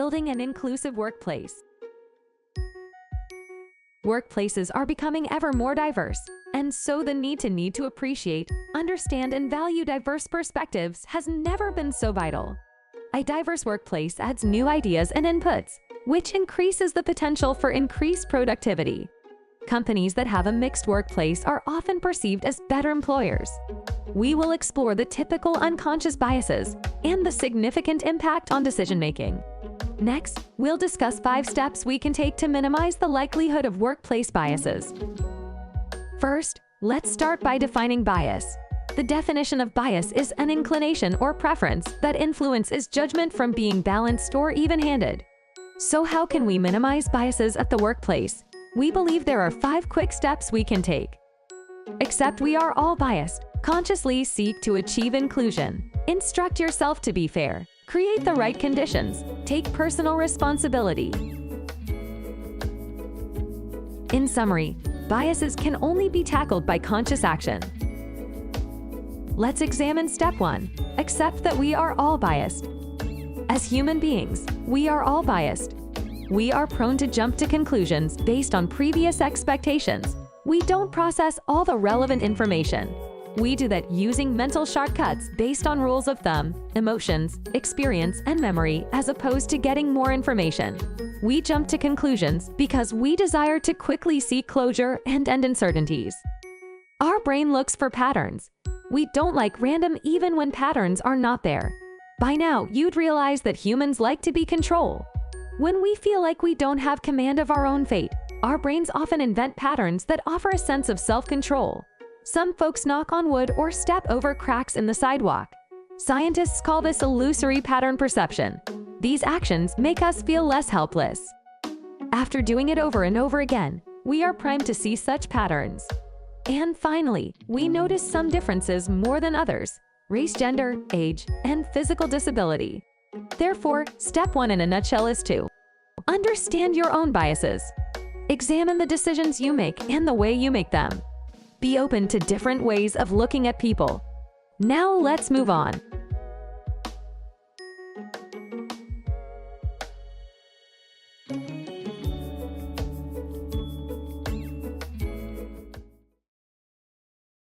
building an inclusive workplace. Workplaces are becoming ever more diverse, and so the need to appreciate, understand, and value diverse perspectives has never been so vital. A diverse workplace adds new ideas and inputs, which increases the potential for increased productivity. Companies that have a mixed workplace are often perceived as better employers. We will explore the typical unconscious biases and the significant impact on decision-making. Next, we'll discuss 5 steps we can take to minimize the likelihood of workplace biases. First, let's start by defining bias. The definition of bias is an inclination or preference that influences judgment from being balanced or even-handed. So how can we minimize biases at the workplace? We believe there are 5 quick steps we can take. Accept we are all biased. Consciously seek to achieve inclusion. Instruct yourself to be fair. Create the right conditions. Take personal responsibility. In summary, biases can only be tackled by conscious action. Let's examine step 1. Accept that we are all biased. As human beings, we are all biased. We are prone to jump to conclusions based on previous expectations. We don't process all the relevant information. We do that using mental shortcuts based on rules of thumb, emotions, experience, and memory, as opposed to getting more information. We jump to conclusions because we desire to quickly seek closure and end uncertainties. Our brain looks for patterns. We don't like random even when patterns are not there. By now, you'd realize that humans like to be control. When we feel like we don't have command of our own fate, our brains often invent patterns that offer a sense of self-control. Some folks knock on wood or step over cracks in the sidewalk. Scientists call this illusory pattern perception. These actions make us feel less helpless. After doing it over and over again, we are primed to see such patterns. And finally, we notice some differences more than others: race, gender, age, and physical disability. Therefore, step 1 in a nutshell is to understand your own biases. Examine the decisions you make and the way you make them. Be open to different ways of looking at people. Now let's move on.